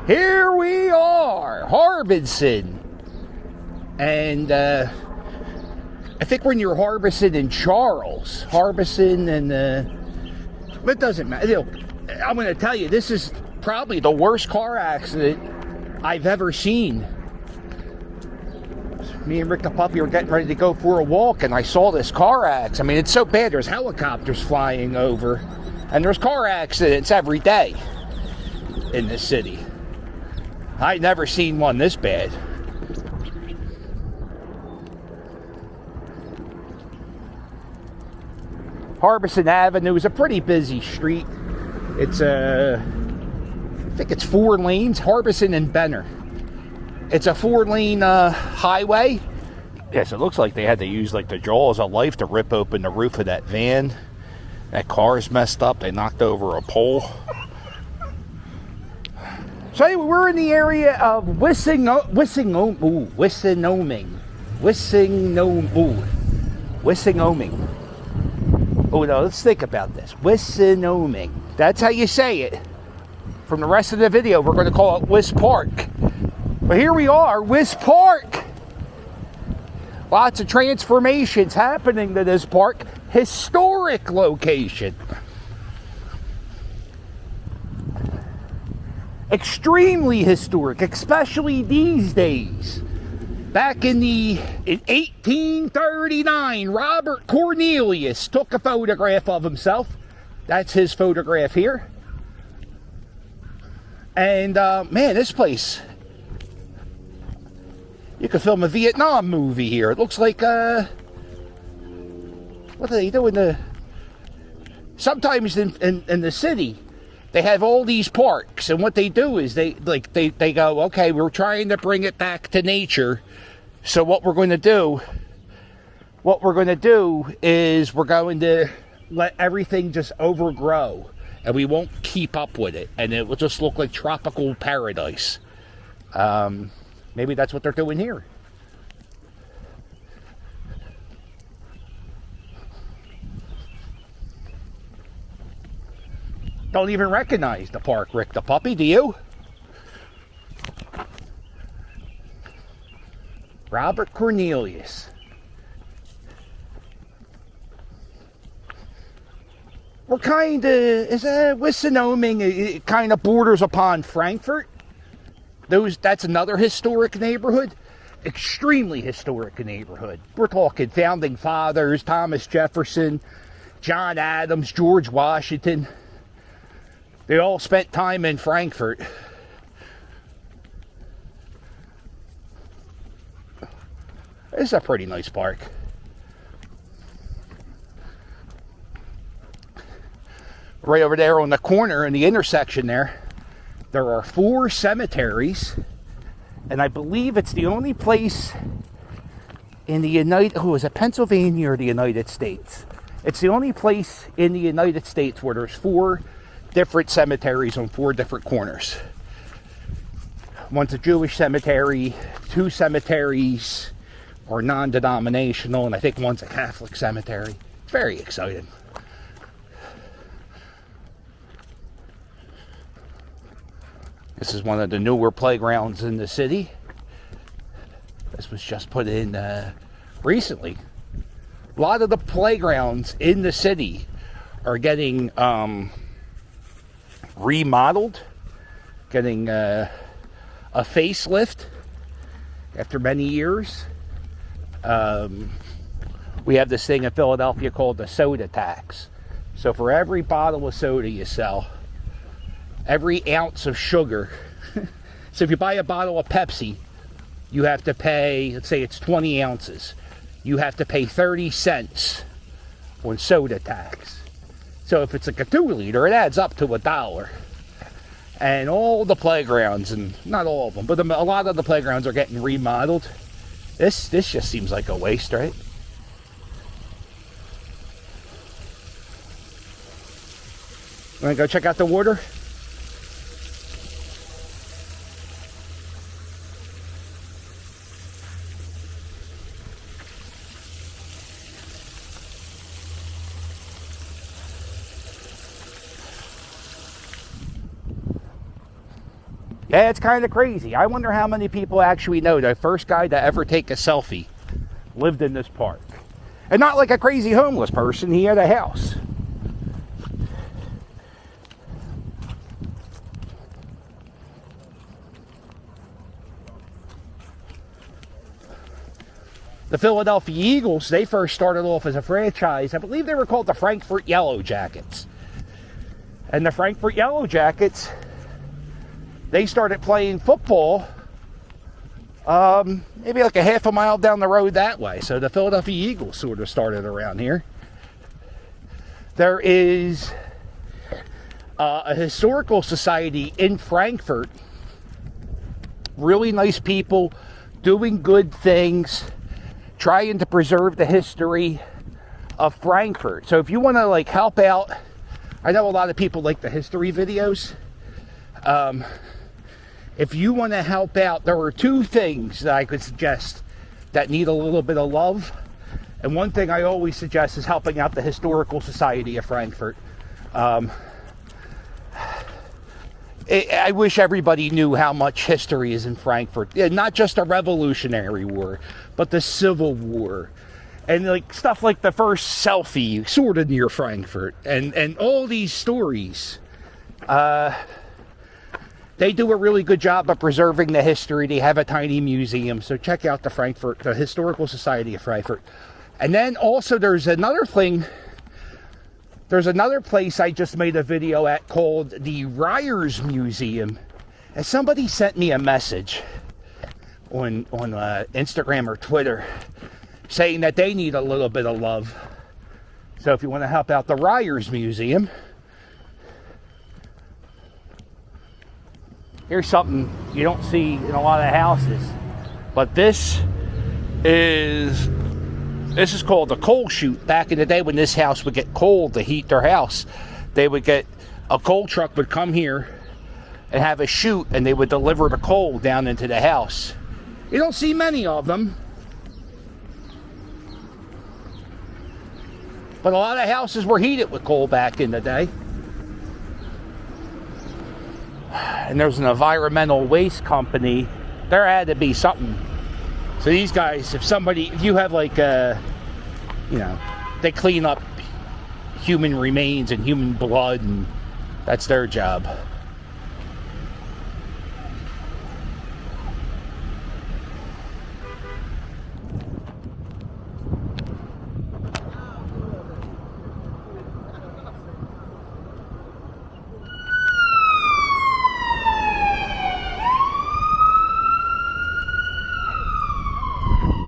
Here we are, Harbison. And I think when you're Harbison and Charles, Harbison and it doesn't matter. You know, I'm going to tell you, this is probably the worst car accident I've ever seen. Me and Rick the puppy were getting ready to go for a walk, and I saw this car accident. I mean, it's so bad. There's helicopters flying over, and there's car accidents every day in this city. I never seen one this bad. Harbison Avenue is a pretty busy street. It's I think it's 4 lanes, Harbison and Benner. It's a 4-lane highway. Yes, it looks like they had to use like the jaws of life to rip open the roof of that van. That car is messed up. They knocked over a pole. So anyway, we're in the area of Wissinoming. Oh no, let's think about this. Wissinoming. That's how you say it. From the rest of the video, we're going to call it Wiss Park. But here we are, Wiss Park. Lots of transformations happening to this park. Historic location. Extremely historic, especially these days. Back in 1839, Robert Cornelius took a photograph of himself. That's his photograph here. And man, this place, you could film a Vietnam movie here. It looks like, what are they doing? Sometimes in the city, they have all these parks, and what they do is they go, okay, we're trying to bring it back to nature. So what we're going to do is we're going to let everything just overgrow, and we won't keep up with it, and it will just look like tropical paradise. Maybe that's what they're doing here. Don't even recognize the park, Rick the puppy, do you? Robert Cornelius. We're kind of, Wissinoming, it kind of borders upon Frankfurt. That's another historic neighborhood. Extremely historic neighborhood. We're talking founding fathers, Thomas Jefferson, John Adams, George Washington. They all spent time in Frankfurt. It's a pretty nice park. Right over there on the corner in the intersection there are 4 cemeteries, and I believe it's the only place in the is it Pennsylvania or the United States? It's the only place in the United States where there's 4 different cemeteries on 4 different corners. One's a Jewish cemetery, 2 cemeteries are non-denominational, and I think one's a Catholic cemetery. It's very exciting. This is one of the newer playgrounds in the city. This was just put in recently. A lot of the playgrounds in the city are getting remodeled, getting a facelift after many years. We have this thing in Philadelphia called the soda tax. So for every bottle of soda you sell, every ounce of sugar, so if you buy a bottle of Pepsi, you have to pay, let's say it's 20 ounces, you have to pay 30 cents on soda tax. So if it's like a 2 liter, it adds up to $1. And all the playgrounds, and not all of them, but a lot of the playgrounds are getting remodeled. This just seems like a waste, right? Want to go check out the water? Yeah, it's kind of crazy. I wonder how many people actually know the first guy to ever take a selfie lived in this park. And not like a crazy homeless person, he had a house. The Philadelphia Eagles, they first started off as a franchise. I believe they were called the Frankfurt Yellow Jackets. And the Frankfurt Yellow Jackets, they started playing football maybe like a half a mile down the road that way. So the Philadelphia Eagles sort of started around here. There is a historical society in Frankfurt. Really nice people doing good things, trying to preserve the history of Frankfurt. So if you want to like help out, I know a lot of people like the history videos. If you want to help out, there are two things that I could suggest that need a little bit of love. And one thing I always suggest is helping out the Historical Society of Frankfurt. I wish everybody knew how much history is in Frankfurt. Not just the Revolutionary War, but the Civil War. And like stuff like the first selfie sort of near Frankfurt. And all these stories. They do a really good job of preserving the history. They have a tiny museum. So check out the Historical Society of Frankfurt. And then also there's another thing. There's another place I just made a video at called the Ryers Museum. And somebody sent me a message on Instagram or Twitter saying that they need a little bit of love. So if you want to help out the Ryers Museum, here's something you don't see in a lot of houses. But this is called the coal chute. Back in the day when this house would get cold to heat their house, they would get a coal truck would come here and have a chute, and they would deliver the coal down into the house. You don't see many of them, but a lot of houses were heated with coal back in the day. And there's an environmental waste company. There had to be something. So these guys, if you have like they clean up human remains and human blood, and that's their job.